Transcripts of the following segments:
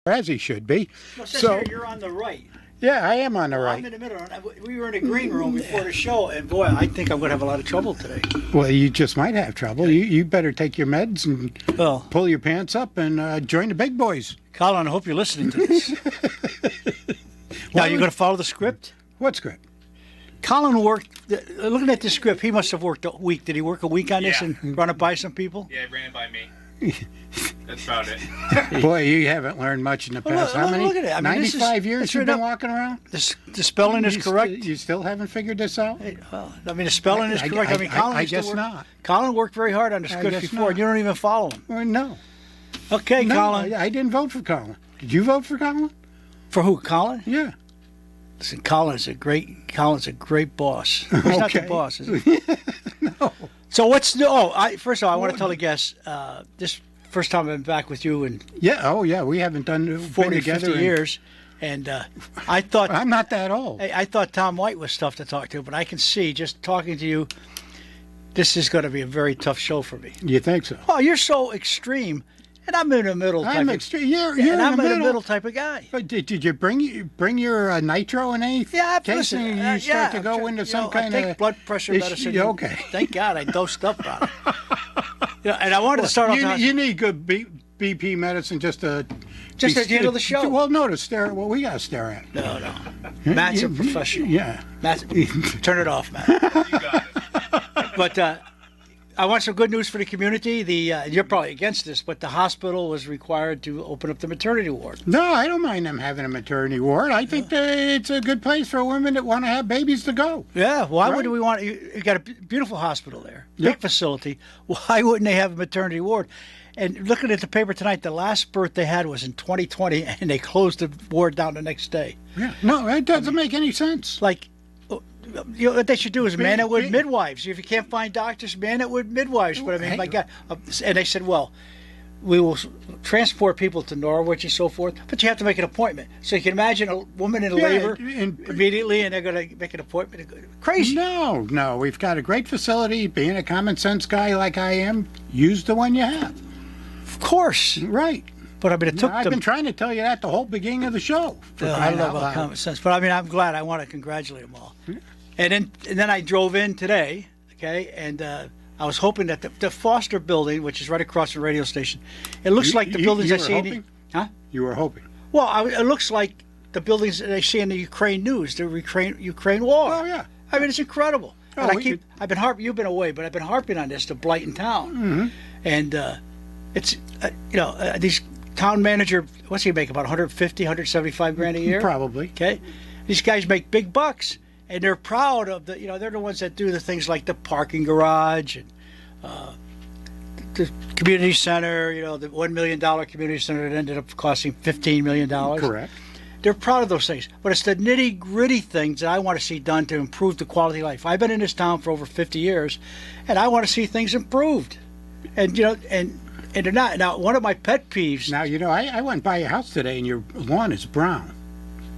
as he should be. Well, since So, you're on the right. yeah, I am on the I'm right. in the middle. We were in a green room before the show, and boy, I think I'm going to have a lot of trouble today. Well, you just might have trouble. You better take your meds and Well, pull your pants up and join the big boys. Colin, I hope you're listening to this. Now, you're going to follow the script? What's good? Colin worked, looking at the script, he must have worked a week. Did he work a week on this Yeah. and run it by some people? Yeah, it ran it by me. That's about it. Boy, you haven't learned much in the Well, past. look- How many? look at it. I mean, this is- 95 years it's you've right been up- walking around? The spelling is You correct. you still haven't figured this out? Hey, well, I mean, the spelling is I- correct. I, mean, Colin I used to guess work- not. Colin worked very hard on the I script guess before, not. and you don't even follow him. Well, no. Okay, No, Colin. I didn't vote for Colin. Did you vote for Colin? For who? Colin? Yeah. Listen, Colin's a great boss. He's not the Okay. boss, is he? No. So what's new? Oh, first of all, I want to tell the guests, this first time I've been back with you in Yeah. Oh, yeah. We haven't done 40, together 50 in- years. And I thought I'm not that old. I thought Tom White was tough to talk to, but I can see just talking to you, this is going to be a very tough show for me. You think so? Oh, you're so extreme, and I'm in the middle type I'm of, extreme. You're and I'm in the middle. type of guy. But did you bring your nitro in any Yeah, case? listen, And yeah, you start to I'm go sure- into you some know, kind I of take blood pressure issue- medicine. Okay. Thank God I dosed up on it. And I wanted to start off. You need good BP medicine just to Just to handle the show. Well, no, to stare at what we got to stare at. No. Matt's a professional. Yeah. Matt, turn it off, Matt. You got it. But I want some good news for the community. You're probably against this, but the hospital was required to open up the maternity ward. No, I don't mind them having a maternity ward. I think that it's a good place for women that want to have babies to go. Yeah, why Right. would we want? You got a beautiful hospital there, Yep. big facility. Why wouldn't they have a maternity ward? And looking at the paper tonight, the last birth they had was in 2020, and they closed the ward down the next day. Yeah. No, it doesn't make any sense. Like, what they should do is man it with Big- midwives. If you can't find doctors, man it with midwives. But I mean, Hey. my God. And they said, well, we will transport people to Norwich and so forth, but you have to make an appointment. So you can imagine a woman in Yeah, labor and- immediately, and they're going to make an appointment. Crazy. No, we've got a great facility. Being a common sense guy like I am, use the one you have. Of course. Right. But I mean, it took I've them. been trying to tell you that the whole beginning of the show. for I crying don't know out about loud. common sense, but I mean, I'm glad. I want to congratulate them all. And then I drove in today, okay, and I was hoping that the Foster building, which is right across the radio station, it looks like the buildings you I were see. hoping? Huh? You were hoping. Well, it looks like the buildings that I see in the Ukraine news, the Ukraine war. Oh, yeah. I mean, it's incredible. Oh, And we I've been harping. You've been away, but I've been harping on this to Blighton Town, and it's these town manager. What's he make? About 150, 175 grand a year. Probably. Okay, these guys make big bucks, and they're proud of the. They're the ones that do the things like the parking garage and the community center. The $1 million community center that ended up costing $15 million. Correct. They're proud of those things, but it's the nitty gritty things that I want to see done to improve the quality of life. I've been in this town for over 50 years, and I want to see things improved. And and they're not. Now, one of my pet peeves. Now, I went by your house today and your lawn is brown.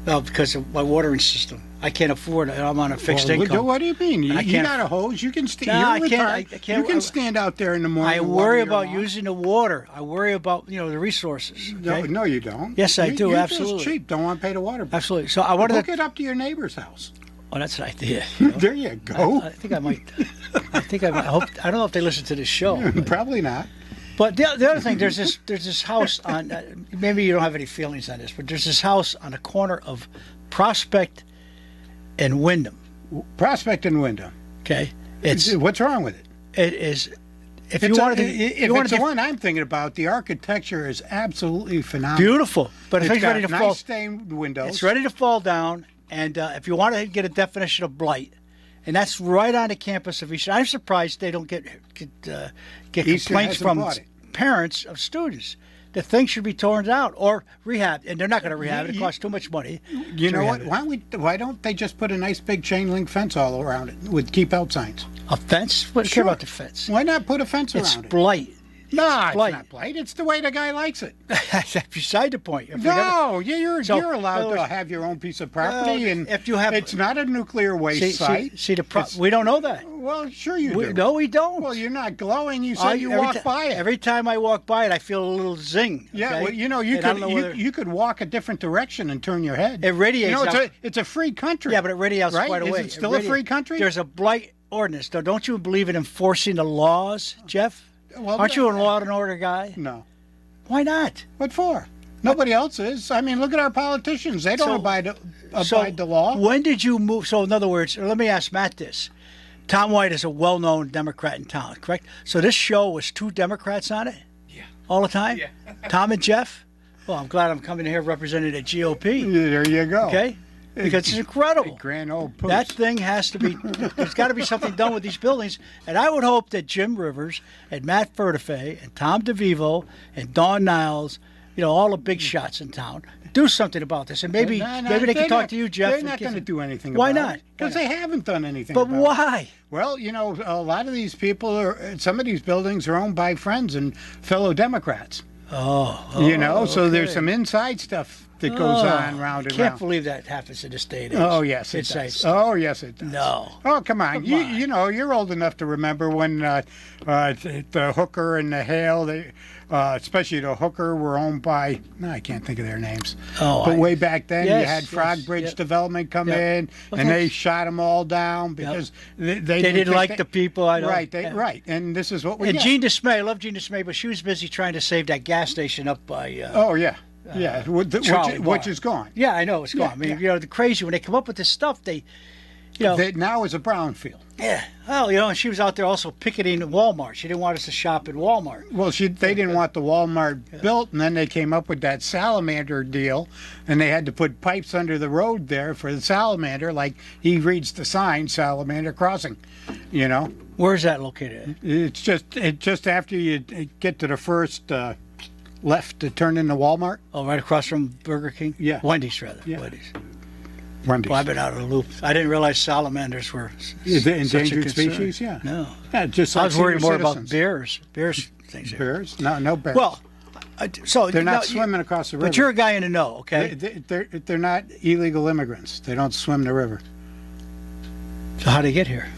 Well, because of my watering system, I can't afford it. I'm on a fixed Well, income. What do you mean? You, I you can't- got a hose. You can stand. No, you're I can't- retired. I can't- You can stand out there in the morning. I and worry water your about lawn. using the water. I worry about the resources. Okay? No, you don't. Yes, I do, You're absolutely. just cheap. Don't want to pay the water bill. Absolutely. So I wanted Hook to. it up to your neighbor's house. Oh, that's an idea. There you go. I think I might. I hope. I don't know if they listen to this show. Probably not. But the other thing, there's this house on. Maybe you don't have any feelings on this, but there's this house on the corner of Prospect and Wyndham. Prospect and Wyndham. Okay, it's What's wrong with it? it is. If It's you wanted to, if you wanted it's the to one I'm thinking about, the architecture is absolutely phenomenal. beautiful, but if It's it's got ready to nice fall, stained windows. it's ready to fall down. And if you want to get a definition of blight, and that's right on the campus of Eastern. I'm surprised they don't get Eastern complaints hasn't from bought it. parents of students. The thing should be torn out or rehabbed, and they're not going to rehab it. It costs too much money. You to know rehab what? it. Why don't they just put a nice big chain link fence all around it with keep out signs? A fence? What do you care Sure. about the fence? Why not put a fence It's around it? blight. No, it's blight. not blight. It's the way the guy likes it. That's beside the point. If you're gonna- No, you're So, you're allowed in other to words- have your own piece of property, Well, and if you have- it's not a nuclear waste site. See, we don't know that. Well, sure you do. No, we don't. Well, you're not glowing. You said you every walk ti- by it. Every time I walk by it, I feel a little zing. Yeah, okay? well, you know, And I don't know whether- you could walk a different direction and turn your head. It radiates You know, out- it's a free country. Yeah, but it radiates right? quite a Is way. it still a free country? There's a blight ordinance. Now, don't you believe in enforcing the laws, Jeff? Well, Aren't you a law and order guy? No. Why not? What for? Nobody else is. I mean, look at our politicians. They don't So- abide the law. When did you move? So, in other words, let me ask Matt this. Tom White is a well-known Democrat in town, correct? So this show was 2 Democrats on it? Yeah. All the time? Yeah. Tom and Jeff? Well, I'm glad I'm coming here representing the GOP, There you go. okay? Because it's incredible. Grand old poops. That thing has to be, there's got to be something done with these buildings. And I would hope that Jim Rivers and Matt Furtife and Tom DeVivo and Don Niles, all the big shots in town, do something about this. And maybe No, maybe they they're can talk not- to you, Jeff. They're and not get going to some- do anything Why about not? it. Because Why they haven't done anything But about it. why? Well, a lot of these people some of these buildings are owned by friends and fellow Democrats. So there's okay. some inside stuff that goes on round and Can't round. belies that happens in this day and age. Oh, yes, it Inside does. stuff. Oh, yes, it does. No. Oh, come on. Come on. You're old enough to remember when the Hooker and the Hale, especially the Hooker, were owned by, no, I can't think of their names. Oh, But way back then, you Yes, had Frog yes, Bridge yep. Development come Yep. in, Well, and they that's- shot them all down because they didn't think like the people, I know. Right, Yeah. right. And this is what we And get. Jean Dismay, I love Jean Dismay, but she was busy trying to save that gas station up by. Oh, yeah. Yeah, Charlie which Bar. is gone. Yeah, I know it's gone. Yeah, I mean, the crazy when they come up with this stuff, they. That now is a brownfield. Yeah. Well, and she was out there also picketing Walmart. She didn't want us to shop at Walmart. Well, they didn't want the Walmart built, and then they came up with that salamander deal, and they had to put pipes under the road there for the salamander, like he reads the sign, Salamander Crossing. Where's that located? It's just after you get to the first left to turn into Walmart. Oh, right across from Burger King? Yeah. Wendy's, rather. Yeah. Wendy's. Wendy's. Well, I've been out of the loop. I didn't realize salamanders were Is it such a endangered concern. species? Yeah. No. Yeah, just I like was worried senior more about citizens. bears. Bears things. Here. Bears? No bears. Well, so they're not now, swimming across the river. But you're a guy in the know, okay? They're not illegal immigrants. They don't swim the river. So how do they get here?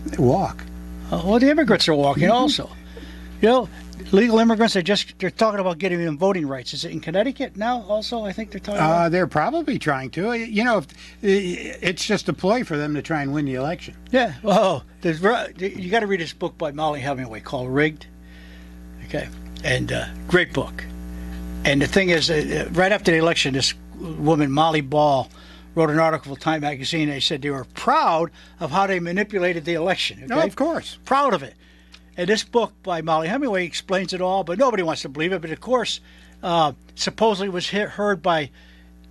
They walk. Well, the immigrants are walking also. Legal immigrants, they're talking about getting them voting rights. Is it in Connecticut now also? I think they're talking about. They're probably trying to. It's just a ploy for them to try and win the election. Yeah. Oh, you got to read this book by Molly Hemingway called Rigged. Okay. And great book. And the thing is, right after the election, this woman, Molly Ball, wrote an article for Time Magazine. They said they were proud of how they manipulated the election. Okay? No, of course. Proud of it. And this book by Molly Hemingway explains it all, but nobody wants to believe it. But of course, supposedly was heard by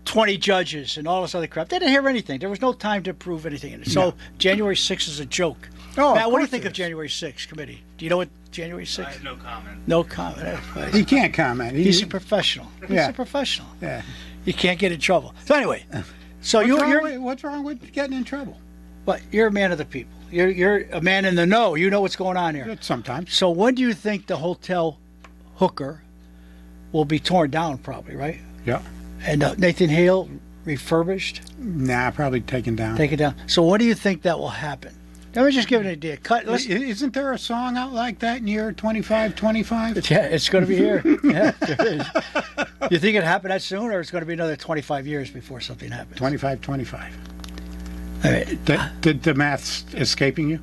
20 judges and all this other crap. They didn't hear anything. There was no time to prove anything in it. So January 6th is a joke. Oh, Matt, of what do you course think it of is. January 6th committee? Do you know what January 6th? I have no comment. No comment. That's fine. He can't comment. He's a professional. He's Yeah. a professional. Yeah. You can't get in trouble. So anyway, so you're What's wrong with getting in trouble? but you're a man of the people. You're a man in the know. You know what's going on here. Sometimes. So when do you think the Hotel Hooker will be torn down? Probably, right? Yeah. And Nathan Hale refurbished, Nah, probably taken down. take it down. So when do you think that will happen? Let me just give an idea. Isn't there a song out like that in year 2525? Yeah, it's going to be here. Yeah, there is. You think it happened that soon, or it's going to be another 25 years before something happens? 2525. All right. Did the maths escaping you?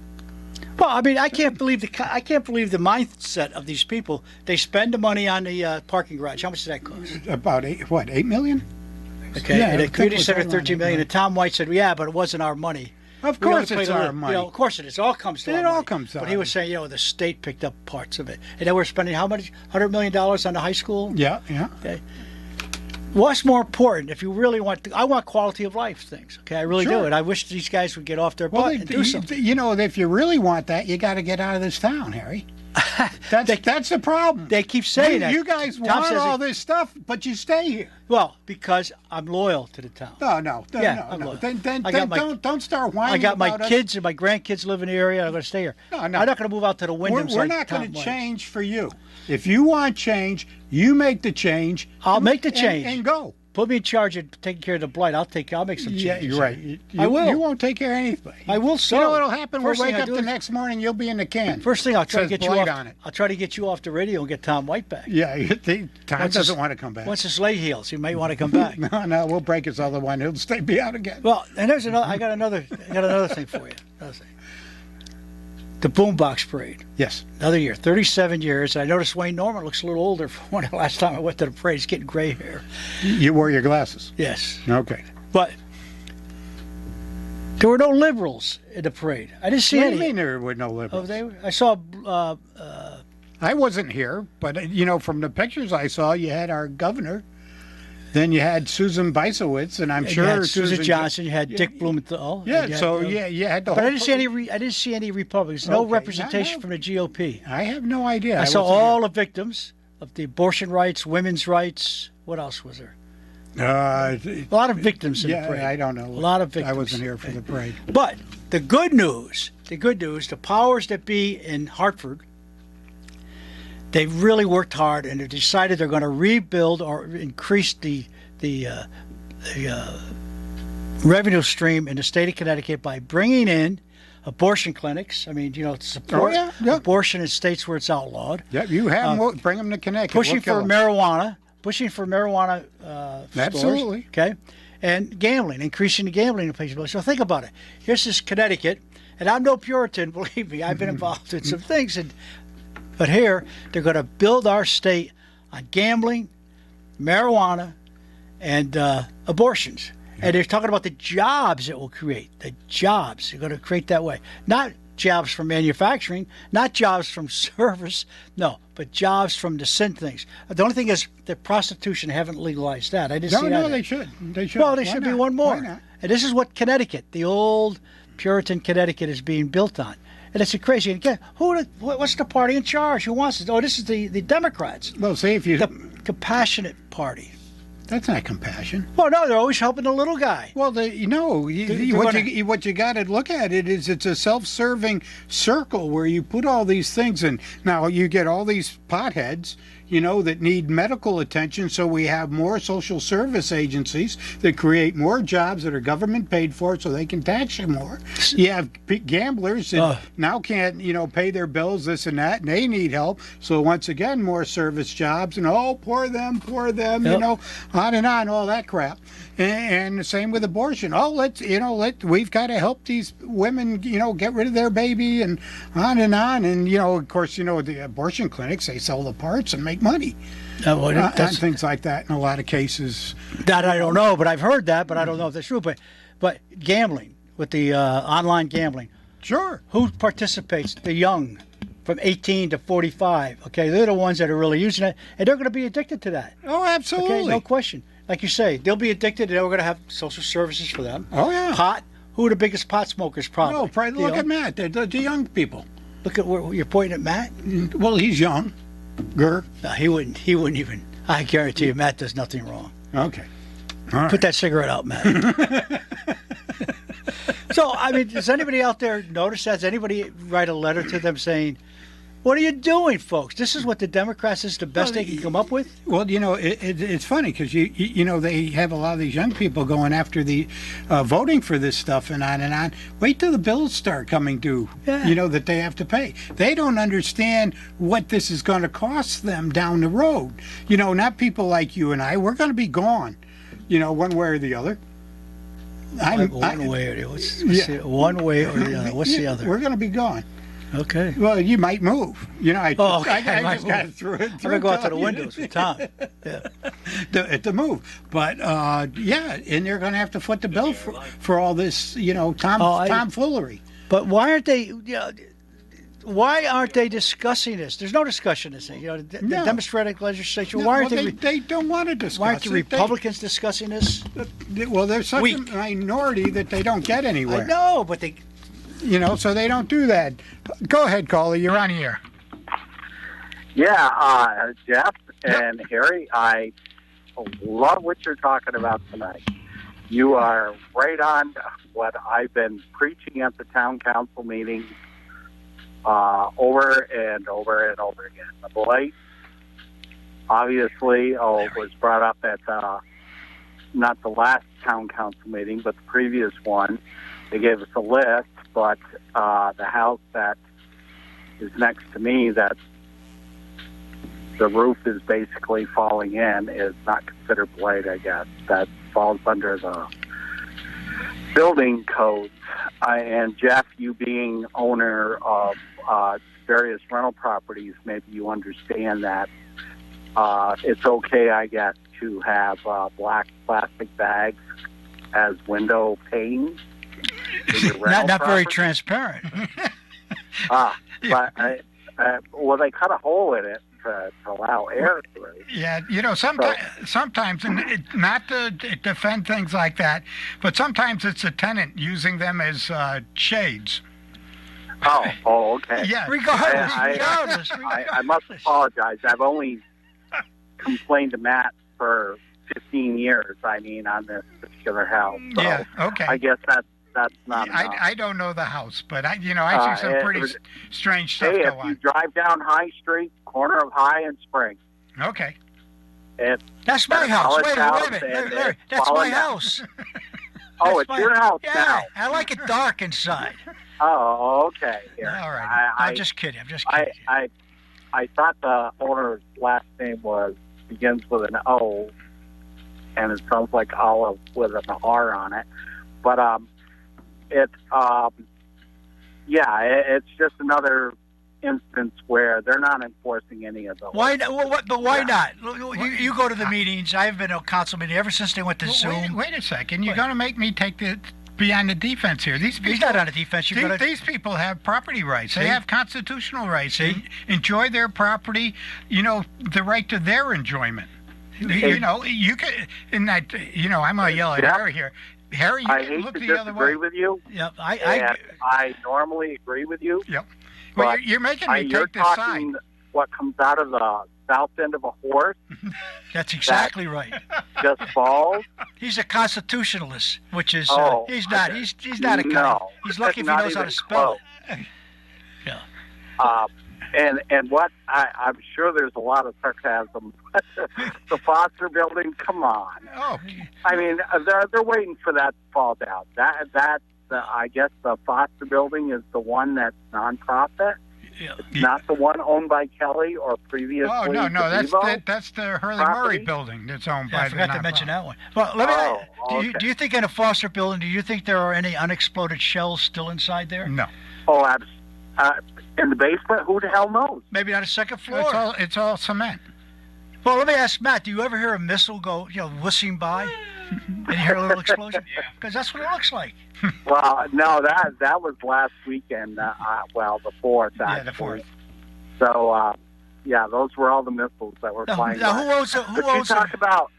Well, I mean, I can't believe the mindset of these people. They spend the money on the parking garage. How much does that cost? About 8 million? Okay, Yeah, and I the think community it was center, right around 13 million. that. And Tom White said, "Yeah, but it wasn't our money." Of We only course played it's a our little- money. of course it is. It all comes to It our all money. comes to But our he was saying, the state picked up parts of it, and then we're spending how much? $100 million on the high school. Yeah. Okay. What's more important? If you really want, I want quality of life things. Okay, I really do, Sure. and I wish these guys would get off their Well, butt and do something. if you really want that, you got to get out of this town, Harry. That's the problem. They keep saying you, that. You guys Tom want says all this stuff, but you stay here. Well, because I'm loyal to the town. No. Yeah, I'm no. loyal. Then I got my- don't start whining. I got my about us. kids and my grandkids live in the area. I'm going to stay here. No. I'm not going to move out to the Wyndhams. We're like not Tom going to Williams. change for you. If you want change, you make the change. I'll make the change. and go. Put me in charge of taking care of the blight. I'll make some changes. Yeah, you're right. I will. You won't take care of anything. I will. So You know what'll happen? First We'll thing wake I up do the is- next morning. You'll be in the can. First thing I'll try to Says get you blight off. on it. I'll try to get you off the radio and get Tom White back. Yeah, Tom Once doesn't his- want to come back. Once his leg heals, he might want to come back. No, we'll break his other one. He'll stay be out again. Well, and there's another. I got another thing for you. Another thing. The Boombox Parade. Yes. Another year, 37 years. I noticed Wayne Norman looks a little older from when the last time I went to the parade. He's getting gray hair. You wore your glasses. Yes. Okay. But there were no liberals in the parade. I didn't see What do any. you mean there were no Oh, liberals? I saw. I wasn't here, but from the pictures I saw, you had our governor. Then you had Susan Beisowitz, and I'm You sure had Susan Johnson. You had Yeah, Dick Blumenthal. Yeah, and you had, so you had the. But I whole didn't see any. I didn't see any Republicans. No Okay, representation no. from the GOP. I have no idea. I saw wasn't all the victims of the abortion rights, women's rights. What else was there? here. A lot of victims in the parade. Yeah, I don't know. A lot of victims. I wasn't here for the parade. But the good news, the powers that be in Hartford, they really worked hard and they decided they're going to rebuild or increase the revenue stream in the state of Connecticut by bringing in abortion clinics. I mean, support Oh, yeah. abortion in states where it's outlawed. Yeah, you have them. Bring them to Connecticut. Pushing We'll kill for 'em. marijuana. Stores, Absolutely. okay, and gambling, increasing the gambling in places. So think about it. Here's this Connecticut, and I'm no Puritan, believe me. I've been involved in some things, but here they're going to build our state on gambling, marijuana, and abortions. And they're talking about the jobs it will create. The jobs they're going to create that way, not jobs from manufacturing, not jobs from service, no, but jobs from the sin things. The only thing is that prostitution haven't legalized that. I didn't see that. No, they should. They should. Well, there Why should be not? one more. Why not? And this is what Connecticut, the old Puritan Connecticut, is being built on. And it's a crazy. And again, what's the party in charge? Who wants it? Oh, this is the Democrats, Well, see if you. the compassionate party. That's not compassion. Well, no, they're always helping the little guy. Well, what you got to look at it is it's a self-serving circle where you put all these things in. Now you get all these potheads, that need medical attention. So we have more social service agencies that create more jobs that are government paid for, so they can tax you more. You have gamblers that now can't, pay their bills, this and that, and they need help. So once again, more service jobs, and poor them, Yep. On and on, all that crap. And the same with abortion. We've got to help these women, get rid of their baby, and on. And, of course, the abortion clinics, they sell the parts and make money and things like that in a lot of cases. That I don't know, but I've heard that, but I don't know if that's true. But gambling, with the online gambling, Sure. who participates? The young, from 18 to 45. Okay, they're the ones that are really using it, and they're going to be addicted to that. Oh, absolutely. Okay, no question. Like you say, they'll be addicted, and we're going to have social services for them. Oh, yeah. Pot. Who are the biggest pot smokers? Probably. No, look at Matt. The young people. Look at where you're pointing at Matt. Well, he's young. No, he wouldn't even. I guarantee you, Matt does nothing wrong. Okay. All right. Put that cigarette out, Matt. So, I mean, does anybody out there notice that? Does anybody write a letter to them saying, "What are you doing, folks? This is what the Democrats is the best they can come up with"? Well, it's funny because they have a lot of these young people going after the voting for this stuff and on and on. Wait till the bills start coming due. Yeah. That they have to pay. They don't understand what this is going to cost them down the road. Not people like you and I. We're going to be gone. One way or the other. One way or the other. One way or the other. What's the other? We're going to be gone. Okay. Well, you might move. I I might just got move. through it. I'm gonna go out to the windows with Tom. Yeah. to move. But and they're going to have to foot the bill for all this, tomfoolery. But why aren't they? Why aren't they discussing this? There's no discussion this thing. The No. Democratic legislature. No, why aren't well, they don't want to discuss Why aren't the it. Republicans discussing this? Well, they're such Weak. a minority that they don't get anywhere. I know, but they. So they don't do that. Go ahead, caller. You're on here. Yeah, Jeff and Harry, I love what you're talking about tonight. You are right on what I've been preaching at the town council meetings over and over and over again. The blight, obviously, was brought up at not the last town council meeting, but the previous one. They gave us a list, but the house that is next to me, that the roof is basically falling in, is not considered blight, I guess. That falls under the building codes. And Jeff, you being owner of various rental properties, maybe you understand that it's okay, I guess, to have black plastic bags as window panes. Not very transparent. But well, they cut a hole in it to allow air through. Yeah, sometimes, and not to defend things like that, but sometimes it's a tenant using them as shades. Oh, okay. Yeah, Regardless. I must apologize. I've only complained to Matt for 15 years, on this particular house. So yeah, okay. I guess that's not enough. I don't know the house, but I see some pretty strange stuff Hey, go if you on. drive down High Street, corner of High and Spring, Okay. That's my house. Wait a minute. Larry, that's my house. Oh, it's your house yeah, now. I like it dark inside. Oh, okay. Here. All right. I'm just kidding. I thought the owner's last name begins with an O, and it sounds like olive with an R on it. But it's just another instance where they're not enforcing any of those. Why? But why not? You go to the meetings. I've been to a council meeting ever since they went to Zoom. Wait a second. You're going to make me be on the defense here. These people, He's not on the defense. These people have property rights. See? They have constitutional rights. See? They enjoy their property. The right to their enjoyment. You can. In that, I'm going to yell at Harry here. Harry, you I can hate look to the other way. disagree with you. Yep. I normally agree with you. Yep. Well, But you're making me you're take this side. talking what comes out of the south end of a horse That's exactly right. just falls. He's a constitutionalist, which is Oh, he's not. He's not a no, con. He's lucky if he not knows how to even spell close. it. Yeah. And what I'm sure there's a lot of sarcasm. The Foster Building, come on. Oh, They're waiting for that to fall down. I guess the Foster Building is the one that's nonprofit. Yeah. It's not the one owned by Kelly or previously. oh no, DeVivo. that's the Hurley property? Murray building that's owned Yeah, by I forgot to the mention nonprofit. that one. Well, let me. Okay. Do you think in a Foster building? Do you think there are any unexploded shells still inside there? No, In the basement, who the hell knows? Maybe on the second floor. it's all cement. Well, let me ask Matt. Do you ever hear a missile go, whistling by, and you hear a little explosion? Yeah. Because that's what it looks like. Well, no, that was last weekend. The 4th. Yeah, Actually. the 4th. So, those were all the missiles that were flying. Now, by. who owns But you owns talk about,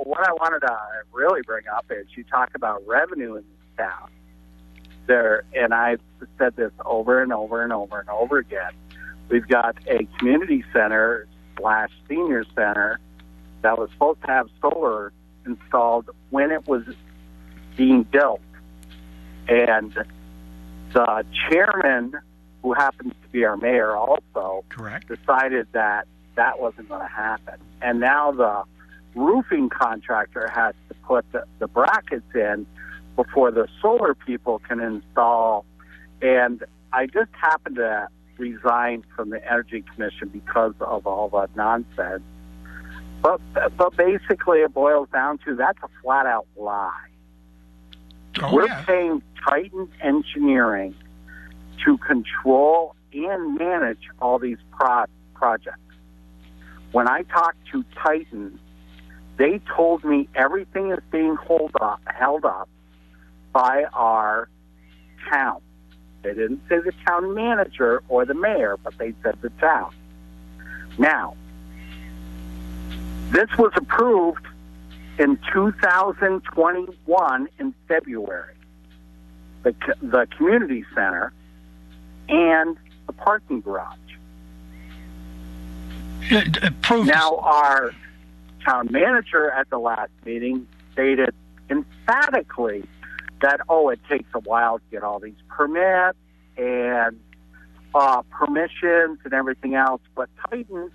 what I wanted to really bring up is you talk about revenue in this town. And I've said this over and over and over and over again. We've got a community center / senior center that was supposed to have solar installed when it was being built. And the chairman, who happens to be our mayor also, Correct. decided that wasn't going to happen. And now the roofing contractor has to put the brackets in before the solar people can install. And I just happened to resign from the Energy Commission because of all the nonsense. But basically it boils down to that's a flat-out lie. Oh, We're yeah. paying Titan Engineering to control and manage all these projects. When I talked to Titan, they told me everything is being held up by our town. They didn't say the town manager or the mayor, but they said the town. Now, this was approved in 2021 in February. The community center and the parking garage. It proves Now, our town manager at the last meeting stated emphatically that, it takes a while to get all these permits and permissions and everything else, but Titan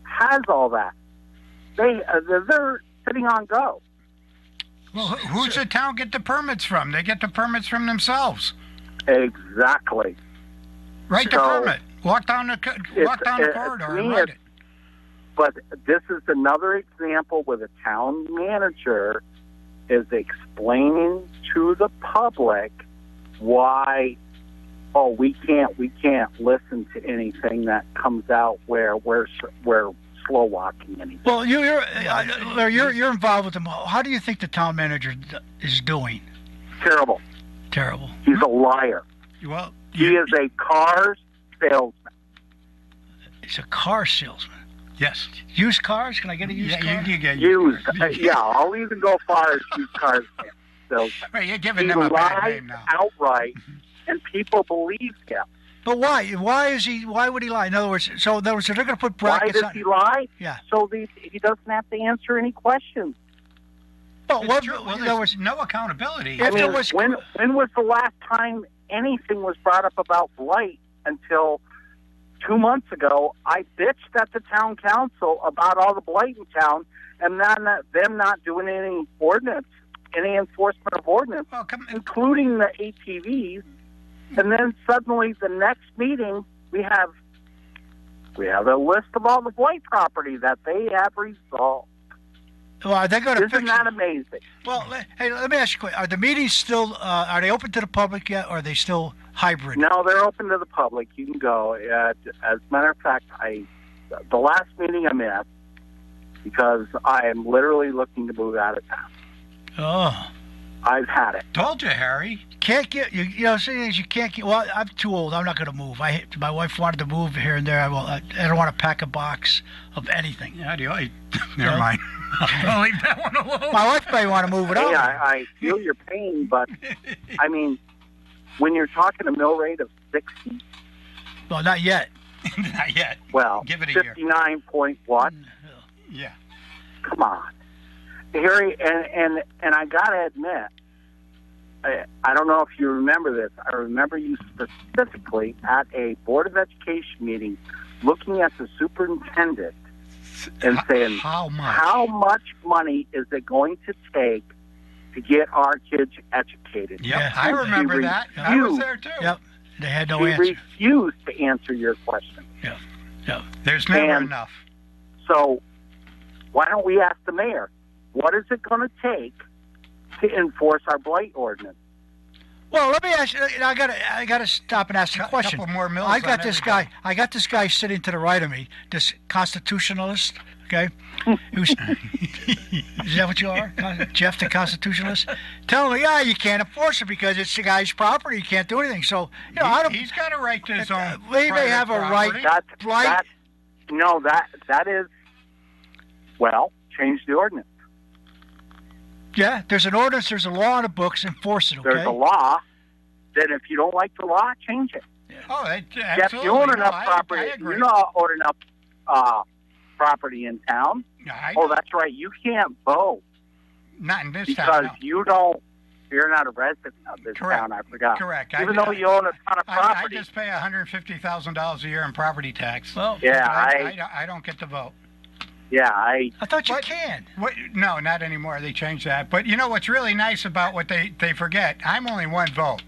has all that. They're sitting on go. Well, who's the town get the permits from? They get the permits from themselves. Exactly. Write the So, permit. Walk down the corridor and write it. But this is another example where the town manager is explaining to the public why, we can't listen to anything that comes out where we're slow walking anything. Well, you're involved with them. How do you think the town manager is doing? Terrible. Terrible. He's a liar. Well, He is a car salesman. He's a car salesman. yes. Used cars? Can I get a used car? You get Used. I'll even go far as used cars salesman. Well, you're giving He them a bad lies name now. outright, and people believe him. But why? Why would he lie? In other words, they're going to put Why brackets does on. he lie? Yeah. So he doesn't have to answer any questions. Well, It's true. Well, there's no accountability. If there was- when was the last time anything was brought up about blight? Until 2 months ago, I bitched at the town council about all the blight in town, and them not doing any enforcement of ordinance, Well, come including the ATVs. And then suddenly, the next meeting, we have a list of all the blight property that they have resolved. Well, are they going to Isn't fix that it? amazing? Well, hey, let me ask you a question. Are the meetings still? Are they open to the public yet, or are they still hybrid? No, they're open to the public. You can go. As a matter of fact, the last meeting I missed because I am literally looking to move out of town. Oh, I've had it. told you, Harry. can't get you. Saying is you can't get. Well, I'm too old. I'm not going to move. My wife wanted to move here and there. I don't want to pack a box of anything. Yeah, never mind. I'll leave that one alone. My wife may want to move it Hey, over. I feel your pain, but I mean, when you're talking a mill rate of 60, Well, not yet. Not yet. well, Give it a year. 59 point what? Yeah. Come on, Harry, and I gotta admit, I don't know if you remember this. I remember you specifically at a Board of Education meeting looking at the superintendent and saying, How much? how much money is it going to take to get our kids educated? Yep, Yeah. I remember She that. I was refused. there too. Yep. They had no She answer. refused to answer your question. Yeah. There's never And- enough. So why don't we ask the mayor, what is it going to take to enforce our blight ordinance? Well, let me ask you. I gotta stop and ask a question. Couple more mills I got on this everybody. guy. I got this guy sitting to the right of me. This constitutionalist. Okay. Who's is that what you are, Jeff, the constitutionalist? Telling me, you can't enforce it because it's the guy's property. You can't do anything. So I don't. He's got a right to his own. We may private have a property. right. That is, well, change the ordinance. Yeah, there's an ordinance. There's a law in the books. Enforce it. Okay. There's a law. Then if you don't like the law, change it. Oh, Jeff, absolutely. you own No, enough I property. agree. You know, own enough property in town. I- Oh, that's right. You can't vote not in this because town. No. you're not a resident of this Correct. town. I forgot. Correct. Even though you own a ton of I property. just pay $150,000 a year in property tax. Well, Yeah, I don't get to vote. I thought you What? can. What? No, not anymore. They changed that. But you know what's really nice about what they forget? I'm only one vote.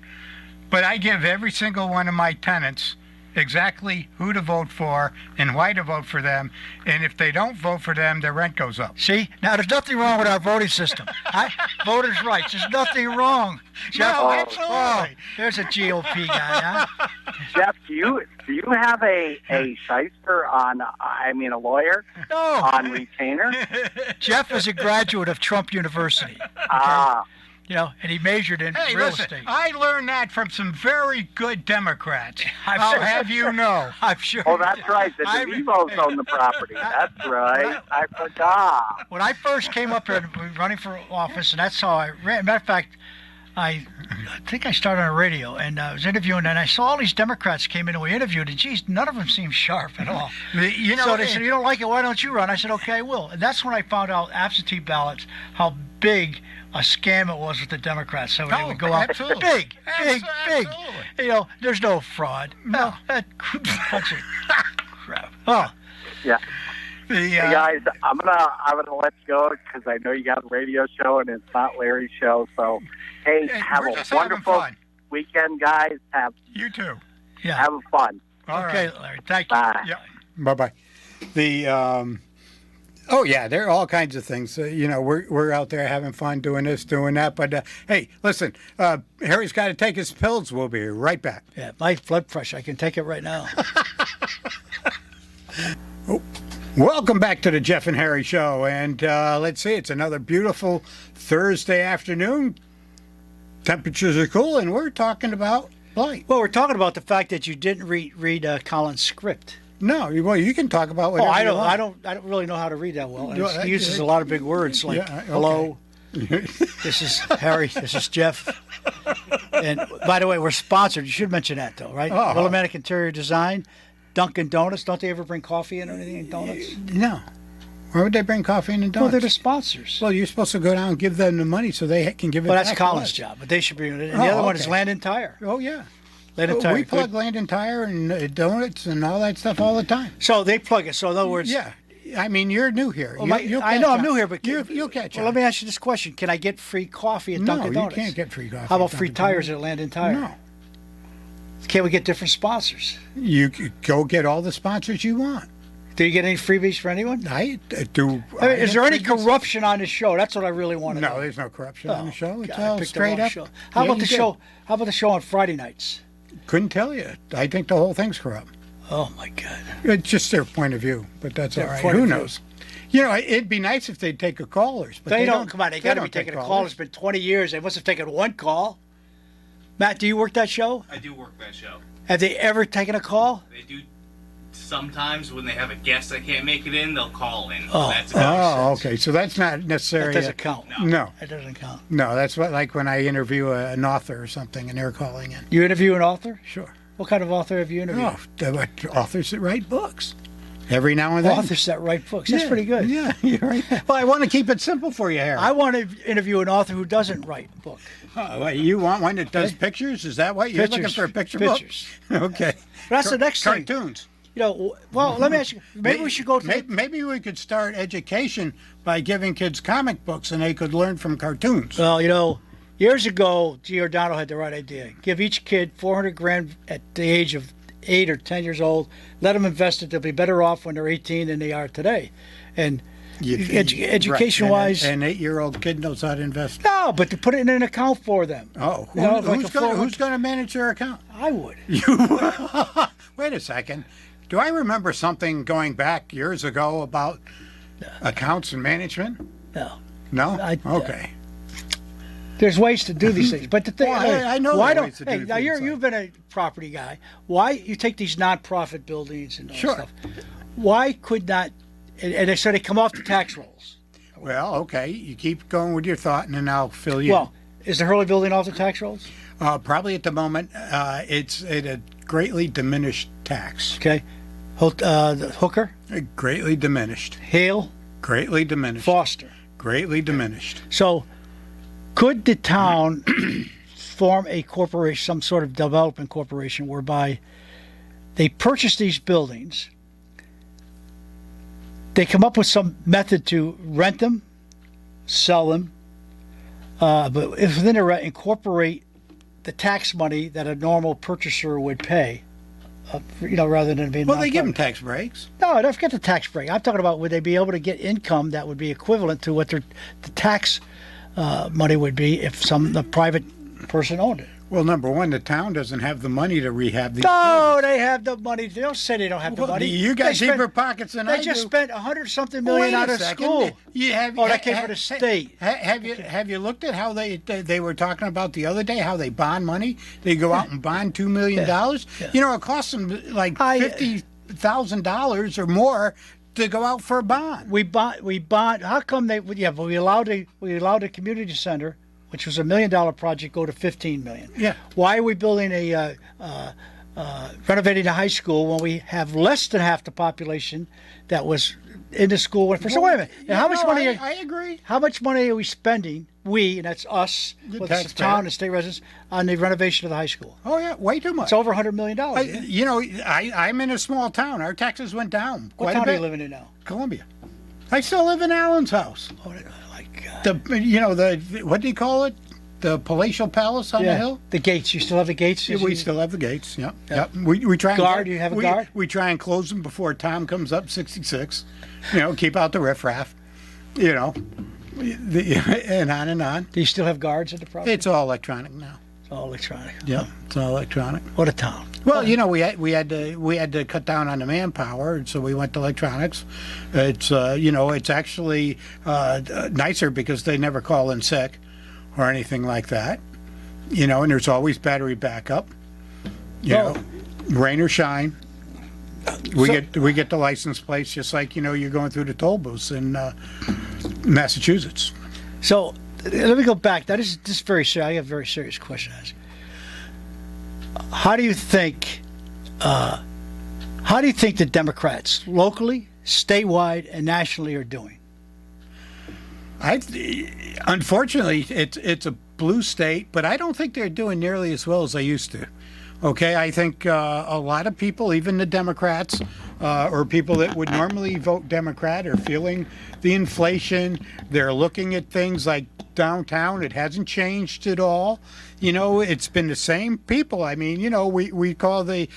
But I give every single one of my tenants exactly who to vote for and why to vote for them. And if they don't vote for them, their rent goes up. See, now there's nothing wrong with our voting system. Voters' rights. There's nothing wrong. Jeff, No, oh, absolutely. there's a GOP guy, huh? Jeff, do you have a shyster on? I mean, a lawyer No. on retainer? Jeff is a graduate of Trump University. Ah, And he majored in Hey, real listen, estate. I learned that from some very good Democrats. I'm I'll sure. have you know. I'm sure. oh, that's right. The I- DeVivos own the property. That's right. I forgot. When I first came up here running for office, and that's how I ran. Matter of fact, I think I started on the radio, and I was interviewing, and I saw all these Democrats came in and we interviewed, and geez, none of them seemed sharp at all. You know, So they said, you don't like it, why don't you run? I said, okay, I will. And that's when I found out absentee ballots, how big a scam it was with the Democrats. So they would go out, absolutely. big. Absolutely. You know, there's no fraud. No. That bunch of crap. Oh, Yeah. the, Hey guys, I'm gonna let you go because I know you got a radio show and it's not Larry's show. So, hey, have we're a just having wonderful fun. weekend, guys. You too. yeah. Have fun. All Okay, right. Larry, thank you. Bye. Yeah. Bye-bye. The oh yeah, there are all kinds of things. You know, we're out there having fun doing this, doing that. But hey, listen, Harry's got to take his pills. We'll be right back. Yeah, my blood pressure, I can take it right now. Welcome back to the Jeff and Harry Show. And let's see, it's another beautiful Thursday afternoon. Temperatures are cool, and we're talking about light. Well, we're talking about the fact that you didn't read Colin's script. No, well, you can talk about whatever Oh, you want. I don't really know how to read that well. And No, he uses a lot of big words like Yeah, okay. hello. This is Harry. This is Jeff. And by the way, we're sponsored. You should mention that though, right? Oh. Willimantic Interior Design, Dunkin' Donuts. Don't they ever bring coffee in or anything in donuts? No. Why would they bring coffee in and Well, donuts? they're the sponsors. Well, you're supposed to go down and give them the money so they can give it Well, that's back to Colin's us. job, but they should bring it in. And Oh, the other one is okay. Landon Tire. Oh, yeah. Landon Tire. We good. plug Landon Tire and donuts and all that stuff all the time. So they plug it. So in other words, Yeah. I mean, you're new here. Well, I know I'm new here, but you'll catch Well, on. let me ask you this question: can I get free coffee at No, Dunkin' you Donuts? can't get free coffee How about at free Dunkin' tires Donuts. at Landon Tire? No. Can't we get different sponsors? You could go get all the sponsors you want. Do you get any freebies for anyone? I do. I mean, is there any freebies? corruption on the show? That's what I really want to know. No, there's no corruption on the Oh, show. It's God, I all picked the straight wrong up. show. How Yeah, about the you did. show? How about the show on Friday nights? Couldn't tell you. I think the whole thing's corrupt. Oh my God! It's just their point of view, but that's Their all right. point Who of view. knows? You know, it'd be nice if they'd take a callers, but They don't. Come on, they got to be don't take taking a call. It's been 20 years. They must have taken one call. Matt, do you work that show? I do work that show. Have they ever taken a call? They do sometimes when they have a guest that can't make it in, they'll call in. Oh. That's about Oh, okay. So that's not That necessarily. doesn't count. No, That doesn't count. no. That's what like when I interview an author or something, and they're calling in. You interview an author? Sure. What kind of author have you interviewed? Oh, the authors that write books. Every now and then. Authors that write books. That's Yeah, pretty good. Yeah, you're right. Well, I want to keep it simple for you, Harry. I want to interview an author who doesn't write a book. Wait, you want one that does Okay. pictures? Is that what you're looking Pictures. for? A picture Pictures. book? Okay. That's the next thing. Cartoons. You know, well, let me ask you. Maybe we should go to. Maybe we could start education by giving kids comic books, and they could learn from cartoons. Well, you know, years ago, Giordano had the right idea. Give each kid 400 grand at the age of 8 or 10 years old. Let them invest it. They'll be better off when they're 18 than they are today. And education-wise, Right. An 8-year-old kid knows how to invest. no, but to put it in an account for them. Oh, You know, like who's a 401 going to manage their account? I would. Wait a second. Do I remember something going back years ago about accounts and management? No. No? I- Okay. There's ways to do these things, but the thing, Well, I know why there are don't? ways to do Hey, now things you've been a property guy. Why you take these nonprofit buildings and all Sure. that stuff? Why could not? And so they come off the tax rolls. Well, okay. You keep going with your thought, and then I'll fill you Well, is the Hurley building off the tax rolls? in. Probably at the moment, it's at a greatly diminished tax. Okay, the Hooker, Greatly diminished. Hale, Greatly diminished. Foster. Greatly diminished. So, could the town form a corporation, some sort of development corporation, whereby they purchase these buildings, they come up with some method to rent them, sell them, but if within a incorporate the tax money that a normal purchaser would pay, rather than being Well, they give them nonprofit. tax breaks. No, don't forget the tax break. I'm talking about would they be able to get income that would be equivalent to what the tax money would be if the private person owned it. Well, number one, the town doesn't have the money to rehab these. No, they have the money. They don't say they don't have the Well, money. you got They spent- deeper pockets than I They just do. spent $100-something Wait million a out of second. school. You have, Oh, that came for the state. Have you looked at how they were talking about the other day? How they bond money? They go out and bond $2 million. Yeah. You know, it costs them like $50,000 or more to go out for a bond. We bought. How come they? Yeah, but we allowed the community center which was $1 million project, go to $15 million? Yeah. Why are we building renovating the high school when we have less than half the population that was in the school? So wait a minute. And how much money? I agree. How much money are we spending? We, and that's us, The whether it's the taxpayer. town and state residents, on the renovation of the high school. Oh yeah, way too much. It's over $100 million. I'm in a small town. Our taxes went down What quite town a are bit. you living in now? Columbia. I still live in Allen's house. Oh my God. The what do you call it? The palatial palace on the hill. The gates. You still have the gates? Yeah, we still have the gates. Yep. Yep. We try and Guard? You have a guard? We try and close them before Tom comes up 66. Keep out the riffraff. And on and on. Do you still have guards at the property? It's all electronic now. It's all electronic. Yep. It's all electronic. What a town. Well, we had to cut down on the manpower, so we went to electronics. It's it's actually nicer because they never call in sick or anything like that. And there's always battery backup. Rain or shine. We get the license plates just like you're going through the toll booths in Massachusetts. So let me go back. That is just very serious. I have a very serious question to ask. How do you think the Democrats locally, statewide, and nationally are doing? Unfortunately, it's a blue state, but I don't think they're doing nearly as well as they used to. Okay, I think a lot of people, even the Democrats, or people that would normally vote Democrat, are feeling the inflation. They're looking at things like downtown. It hasn't changed at all. It's been the same people. I mean, we call the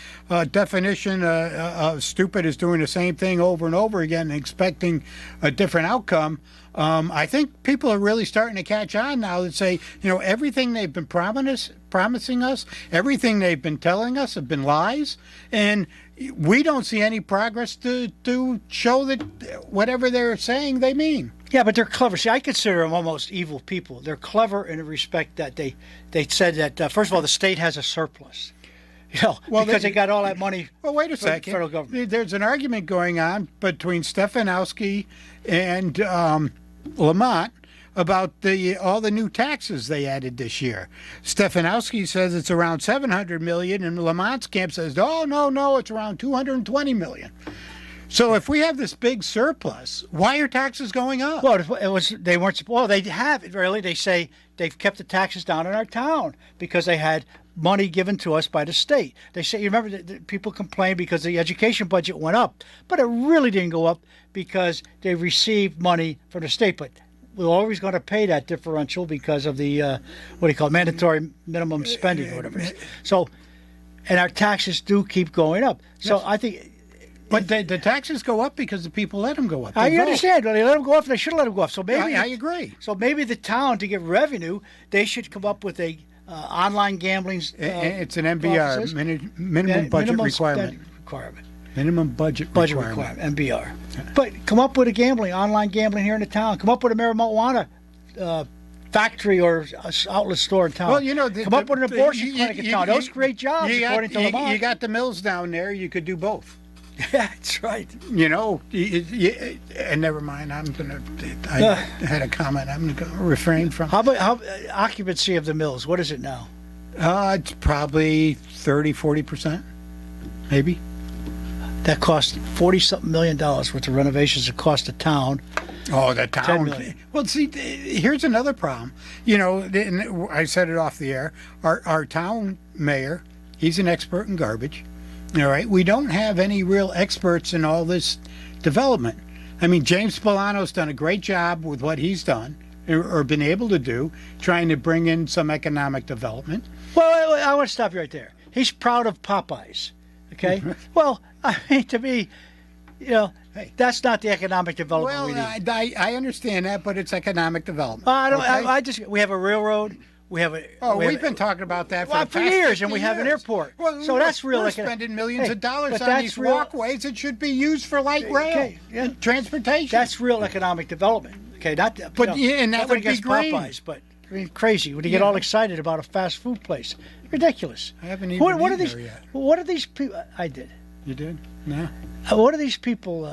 definition of stupid as doing the same thing over and over again and expecting a different outcome. I think people are really starting to catch on now that say, everything they've been promising us, everything they've been telling us have been lies, and we don't see any progress to show that whatever they're saying they mean. Yeah, but they're clever. See, I consider them almost evil people. They're clever in the respect that they said that, first of all, the state has a surplus. Because they got all that money. Well, wait a from the second. federal government. There's an argument going on between Stefanowski and Lamont about all the new taxes they added this year. Stefanowski says it's around $700 million, and Lamont's camp says, oh, no, it's around $220 million. So if we have this big surplus, why are taxes going up? Well, they weren't. Well, they have really. They say they've kept the taxes down in our town because they had money given to us by the state. They say, you remember that people complained because the education budget went up, but it really didn't go up because they received money from the state. But we're always going to pay that differential because of the mandatory minimum spending or whatever it is. So, and our taxes do keep going up. So Yes. I think. But the taxes go up because the people let them go up. They I vote. understand. Well, they let them go off. They should have let them go off. So maybe I agree. So maybe the town, to get revenue, they should come up with a online gambling. It's an MBR, process. minimum budget Minimum requirement. spending requirement. Minimum budget Requirement, MBR. But come up with online gambling here in the town. Come up with a marijuana factory or outlet store in town. Well, come up with an abortion clinic in town. Those create jobs, according to Lamont. You got the mills down there. You could do both. Yeah, that's right. And never mind. I had a comment. I'm going to refrain from. How occupancy of the mills? What is it now? It's probably 30-40%, maybe. That cost $40-something million worth of renovations. It cost the town. Oh, the town. $10 million. Well, see, here's another problem. And I said it off the air. Our town mayor, he's an expert in garbage. All right. We don't have any real experts in all this development. I mean, James Spillano's done a great job with what he's done or been able to do, trying to bring in some economic development. Well, I want to stop you right there. He's proud of Popeyes. Okay. Well, I mean, to me, that's not the economic development Well, we need. I understand that, but it's economic development. I don't. okay? We have a railroad. We've been talking about that for the for past years, and 50 we have an years. airport. Well, So that's real. We're spending millions of dollars but on that's these real- walkways that should be used for light rail Okay, yeah. and transportation. That's real economic development. Okay, not. But, yeah, and that nothing would be against great. Popeyes, but I mean, crazy when you get all excited about a fast food place. Ridiculous. I haven't even What are eaten these? there yet. What are these people? I did. You did? No. What are these people?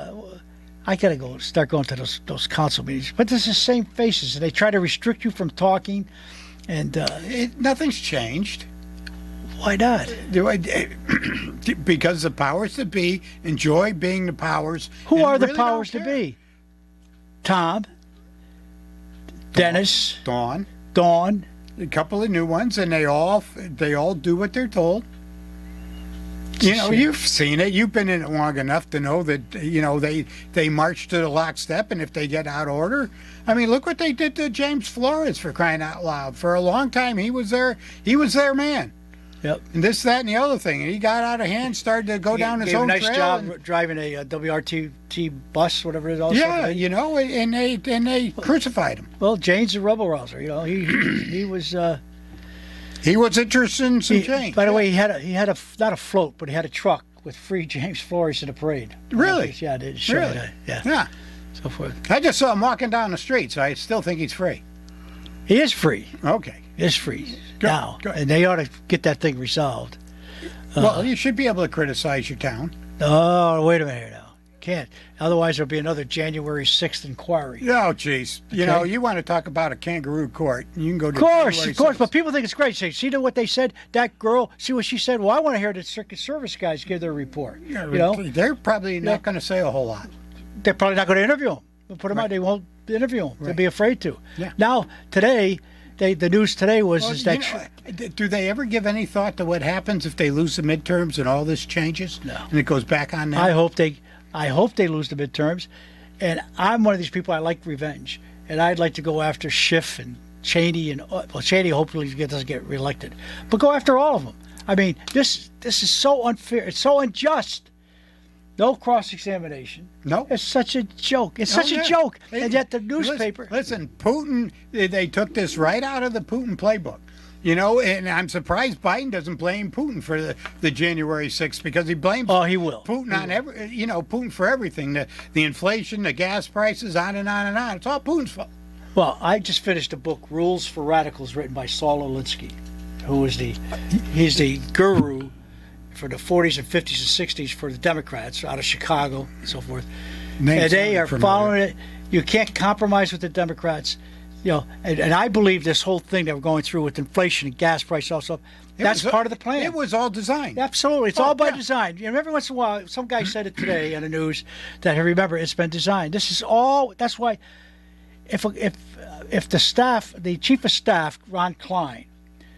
I gotta start going to those council meetings. But it's the same faces, and they try to restrict you from talking. And Nothing's changed. why not? Because the powers that be enjoy being the powers. Who and are the really powers don't to care. be? Tom, Dennis, Dawn, Dawn. a couple of new ones, and they all do what they're told. You know, you've seen it. You've been in it long enough to know that they march to the lockstep, and if they get out of order, I mean, look what they did to James Flores, for crying out loud. For a long time, he was their man. Yep. And this, that, and the other thing, and he got out of hand, started to go down his Gave own a nice trail. job and- driving a WRT bus, whatever it is. Also. yeah, and they crucified him. Well, Jane's a rebel rouser. You know, he was. He was interested in some change. By the way, he had a not a float, but he had a truck with free James Flores in the parade. Really? Yeah, they showed Really? that. Yeah. Yeah. So forth. I just saw him walking down the street, so I still think he's free. He is free. Okay. He is free Good, now, good. and they ought to get that thing resolved. Well, you should be able to criticize your town. Oh, wait a minute here now. Can't. Otherwise, there'll be another January 6th inquiry. Oh, jeez. You Okay. know, you want to talk about a kangaroo court, you can go to Of course, January of course. 6th. But people think it's great. Say, see what they said? That girl, see what she said? Well, I want to hear the Circuit Service guys give their report. Yeah, You know, they're probably not going to say a whole lot. they're probably not going to interview him. They'll put him out. They won't interview him. They'll be afraid to. Yeah. Now, today, the news today was Well, is that do they ever give any thought to what happens if they lose the midterms and all this changes? No. And it goes back on them? I hope they lose the midterms. And I'm one of these people. I like revenge, and I'd like to go after Schiff and Cheney and Cheney hopefully doesn't get reelected, but go after all of them. I mean, this is so unfair. It's so unjust. No cross-examination. No. It's such a joke. It's Oh, such yeah. a joke. Hey, And yet the newspaper. Listen, Putin, they took this right out of the Putin playbook. You know, and I'm surprised Biden doesn't blame Putin for the January 6th, because he blames Oh, he will. Putin on Putin for everything. The inflation, the gas prices, on and on and on. It's all Putin's fault. Well, I just finished a book, Rules for Radicals, written by Saul Alinsky, who is he's the guru for the 40s and 50s and 60s for the Democrats out of Chicago and so forth. Name And they sounded are familiar. following it. You can't compromise with the Democrats. You know, and I believe this whole thing that we're going through with inflation and gas prices also, that's part of the plan. It was all designed. Absolutely. It's Oh, all by yeah. design. You know, every once in a while, some guy said it today on the news that, remember, it's been designed. This is all, that's why if the staff, the chief of staff, Ron Klein,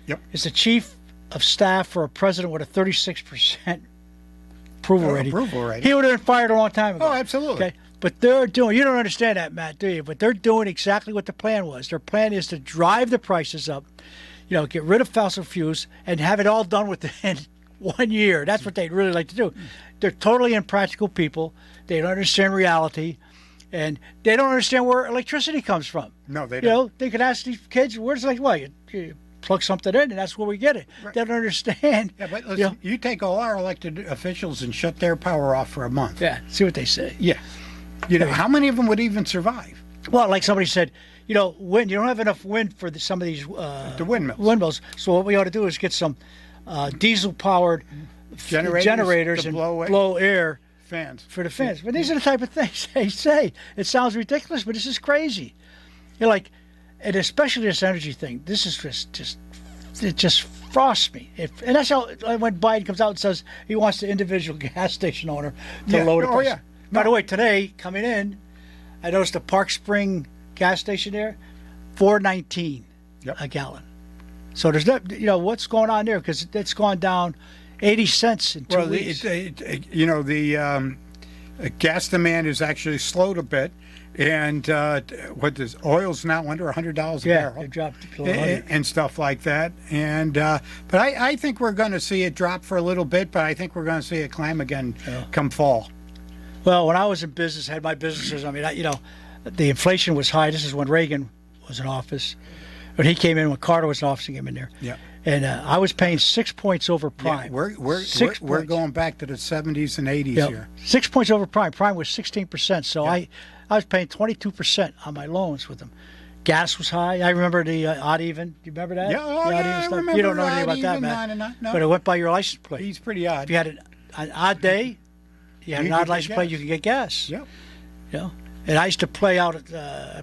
Yep. is the chief of staff for a president with a 36% approval rating, he would have been fired a long time ago. Oh, absolutely. Okay. But they're doing, you don't understand that, Matt, do you? But they're doing exactly what the plan was. Their plan is to drive the prices up, you know, get rid of fossil fuels and have it all done within 1 year. That's what they'd really like to do. They're totally impractical people. They don't understand reality, and they don't understand where electricity comes from. No, they You don't. know, they could ask these kids, where's like, well, you plug something in, and that's where we get it. They don't understand. Yeah, but you listen, know, you take all our elected officials and shut their power off for a month. yeah, see what they say. Yeah. You know, how many of them would even survive? Well, like somebody said, you know, wind. You don't have enough wind for some of these The windmills. Windmills. So what we ought to do is get some diesel-powered generators to and blow air Fans. for the fans. But these are the type of things they say. It sounds ridiculous, but this is crazy. You're like, and especially this energy thing. This is it just frosts me. And that's how when Biden comes out and says he wants the individual gas station owner to Yeah. lower the Oh, price. yeah. By the way, today coming in, I noticed the Park Spring gas station there, $4.19 a gallon. So there's not, you know, what's going on there, because it's gone down 80 cents in 2 weeks. The gas demand is actually slowed a bit, and oil's now under $100 a yeah, barrel. it dropped below 100. And stuff like that, and but I think we're going to see it drop for a little bit, but I think we're going to see it climb again come fall. Well, when I was in business, had my businesses, I mean, the inflation was high. This is when Reagan was in office. When he came in, when Carter was in office, he came in there. Yeah. And I was paying 6 points over prime. Yeah, we're 6 we're points. going back to the 70s and 80s Yep. here. 6 points over prime. Prime was 16%. So I was paying 22% on my loans with them. Gas was high. I remember the odd even. Do you remember that? Yeah, oh, The odd yeah, even I stuff? remember You don't know anything odd about that, even, man. no. But it went by your license plate. He's pretty odd. If you had an odd day, you had You an odd could get license plate, gas. you could get gas. Yep. You know? And I used to play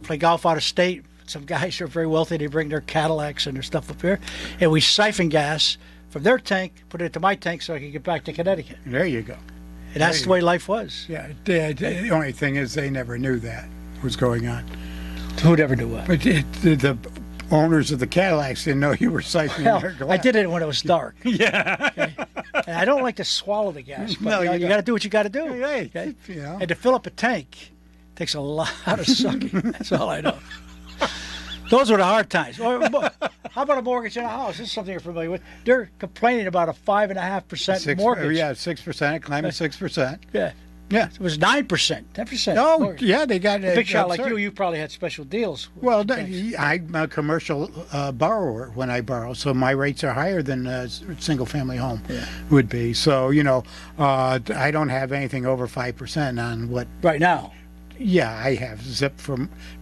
play golf out of state some guys who are very wealthy. They bring their Cadillacs and their stuff up here, and we siphon gas from their tank, put it into my tank, so I can get back to Connecticut. There you go. And that's the way life was. Yeah. The only thing is they never knew that was going on. Who'd ever do what? But the owners of the Cadillacs didn't know you were siphoning their Hell, glass. I did it when it was dark. Yeah. Okay? And I don't like to swallow the gas, but No, you you got to do what you got to do. Hey, Okay? you know. And to fill up a tank takes a lot of sucking. That's all I know. Those were the hard times. How about a mortgage in a house? This is something you're familiar with. They're complaining about a 5.5% mortgage. Yeah, 6%, climbing 6%. Yeah. Yeah. It was 9%, 10%. Oh, mortgage. yeah, they got A big shot like absurd. you probably had special deals. with Well, banks. I'm a commercial borrower when I borrow, so my rates are higher than a single-family home would be. So, I don't have anything over 5% on what. Right now. Yeah, I have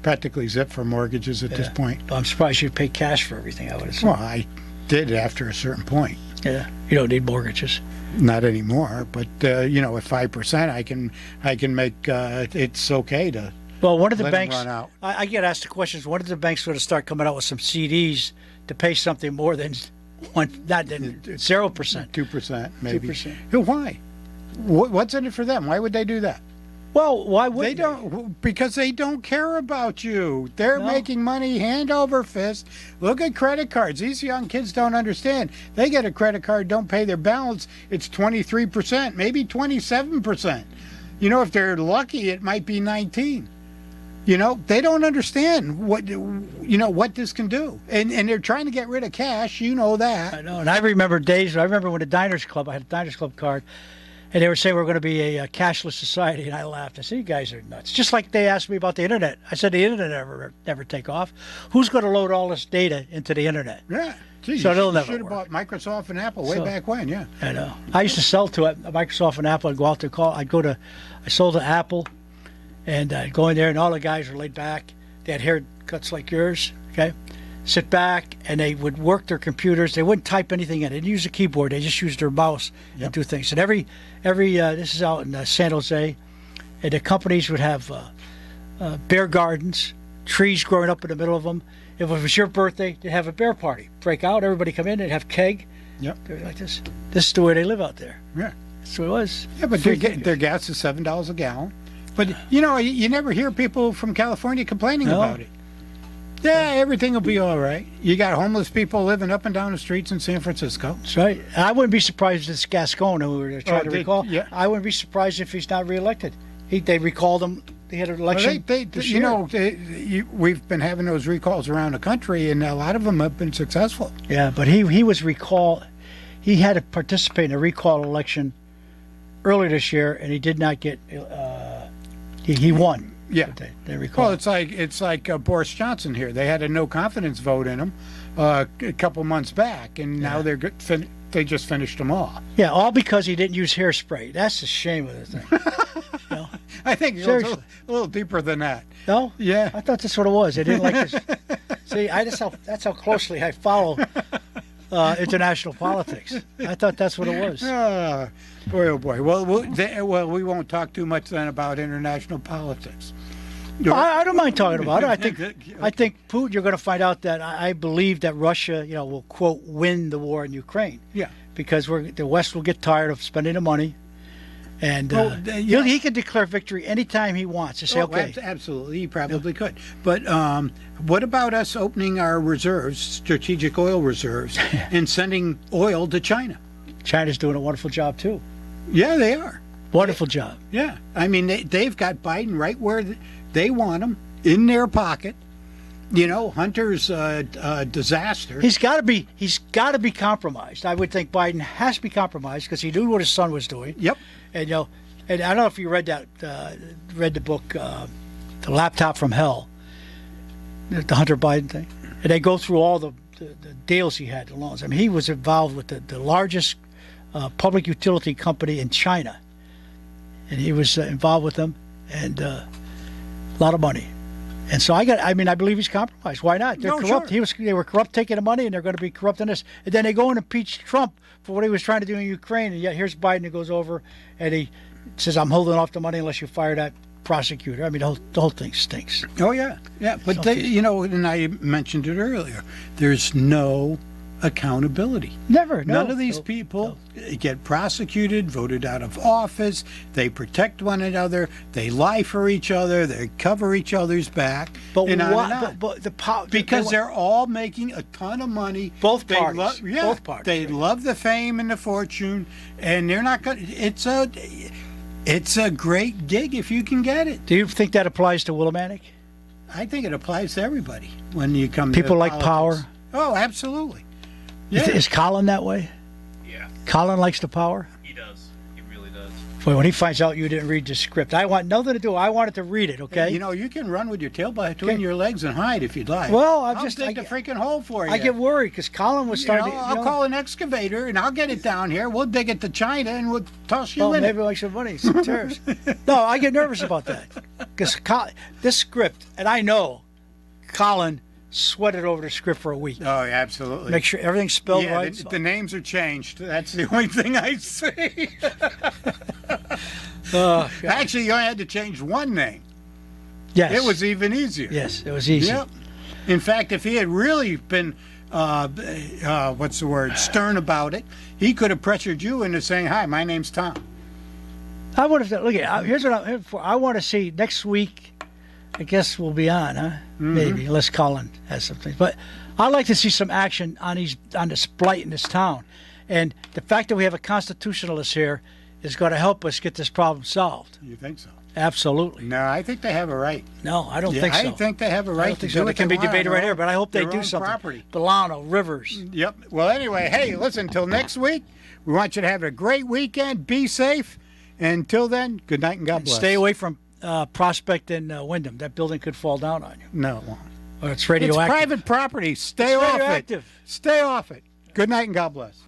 practically zip for mortgages at this point. I'm surprised you pay cash for everything, I would assume. Well, I did after a certain point. Yeah. You don't need mortgages. Not anymore, but at 5%, I can make it's okay to. Well, one of the Let 'em banks, run out. I get asked the questions, when are the banks going to start coming out with some CDs to pay something more than 0%? 2%, maybe. 2%. Why? What's in it for them? Why would they do that? Well, why would They don't, because they don't care about you. They're making money hand over fist. Look at credit cards. These young kids don't understand. They get a credit card, don't pay their balance. It's 23%, maybe 27%. If they're lucky, it might be 19. They don't understand what this can do, and they're trying to get rid of cash. That. I know, and I remember days. I remember when I had a Diners Club card, and they were saying we're going to be a cashless society, and I laughed. I said, "You guys are nuts." Just like they asked me about the internet. I said, "The internet never take off. Who's going to load all this data into the internet?" Yeah. Gee, So it'll you never should have work. bought Microsoft and Apple way back when. Yeah. I know. I used to sell to Microsoft and Apple. I'd go out to call. I sold to Apple, and I'd go in there, and all the guys were laid back. They had haircuts like yours. Okay, sit back, and they would work their computers. They wouldn't type anything in. They didn't use a keyboard. They just used their mouse and do things. And every this is out in San Jose, and the companies would have bear gardens, trees growing up in the middle of them. If it was your birthday, they'd have a bear party. Break out, everybody come in, they'd have keg. Yep. They're like this. This is the way they live out there. Yeah. That's what it was. Yeah, but Free their gas is $7 a gallon. But you never hear people from California complaining No. about it. Yeah, everything will be all right. You got homeless people living up and down the streets in San Francisco. That's right. I wouldn't be surprised if this Gascon who we're trying to recall. yeah. I wouldn't be surprised if he's not reelected. They recalled him. They had an election. this year. We've been having those recalls around the country, and a lot of them have been successful. Yeah, but he was recalled. He had to participate in a recall election earlier this year, and he did not get. He won. Yeah. But they recalled. Well, it's like Boris Johnson here. They had a no confidence vote in him a couple months back, and now they just finished him off. Yeah, all because he didn't use hairspray. That's the shame of the thing. I think it was a little deeper than that. No? Yeah. I thought that's what it was. They didn't like this. See, that's how closely I follow international politics. I thought that's what it was. Boy, oh boy. Well, we won't talk too much then about international politics. I don't mind talking about it. I think Putin. You're going to find out that I believe that Russia, will quote win the war in Ukraine. Yeah. Because the West will get tired of spending the money, and he can declare victory anytime he wants. To say, okay, absolutely, he probably could. But what about us opening our reserves, strategic oil reserves, and sending oil to China? China's doing a wonderful job too. Yeah, they are. Wonderful job. Yeah, I mean they've got Biden right where they want him, in their pocket. Hunter's disaster. He's got to be compromised. I would think Biden has to be compromised because he knew what his son was doing. Yep. And and I don't know if you read the book, The Laptop from Hell, the Hunter Biden thing, and they go through all the deals he had, the loans. I mean, he was involved with the largest public utility company in China, and he was involved with them, and a lot of money. And so I believe he's compromised. Why not? They're corrupt. Sure. They were corrupt taking the money, and they're going to be corrupt in this. And then they go and impeach Trump for what he was trying to do in Ukraine. And yet here's Biden who goes over and he says, "I'm holding off the money unless you fire that prosecutor. I mean, the whole thing stinks. Oh yeah, yeah. But they, you know, and I mentioned it earlier. There's no accountability. Never. None of these people get prosecuted, voted out of office. They protect one another. They lie for each other. They cover each other's back. But and on why? and on. But the power Because they're all making a ton of money. Both They parties. Both parties. They love the fame and the fortune, and they're not going. It's a great gig if you can get it. Do you think that applies to Willimantic? I think it applies to everybody when you come. People to like politics. power. Oh, absolutely. Yeah. Is Colin that way? Yeah, Colin likes the power. he does. He really does. Boy, when he finds out you didn't read the script, I want nothing to do. I wanted to read it. Okay. You know, you can run with your tail between your legs and hide if you'd like. Well, I'll dig the freaking hole for you. I get worried because Colin was starting. I'll call an excavator and I'll get it down here. We'll dig it to China and we'll toss you Well, in maybe it. like some money, some terrorists. No, I get nervous about that because this script, and I know Colin sweated over the script for a week. Oh, yeah, absolutely. Make sure everything's spelled yeah, right. the names are changed. That's the only thing I see. Actually, you only had to change one name. Yes. It was even easier. Yes, it was easy. Yep. In fact, if he had really been, what's the word, stern about it, he could have pressured you into saying, "Hi, my name's Tom." I would have. Look at here's what I'm here for. I want to see next week. I guess we'll be on, huh? Maybe, unless Colin has something. But I'd like to see some action on this blight in this town, and the fact that we have a constitutionalist here is going to help us get this problem solved. You think so? Absolutely. No, I think they have a right. No, I don't think so. I think they have a I right don't to think do so. what It can they be want debated on right their here, but I hope they their do own something. property. Bolano, Rivers. Yep. Well, anyway, hey, listen, till next week, we want you to have a great weekend. Be safe. Until then, good night and God bless. Stay away from Prospect and Wyndham. That building could fall down on you. No, it won't. Or it's It's radioactive. private property. Stay It's off radioactive. it. Stay off it. Good night and God bless.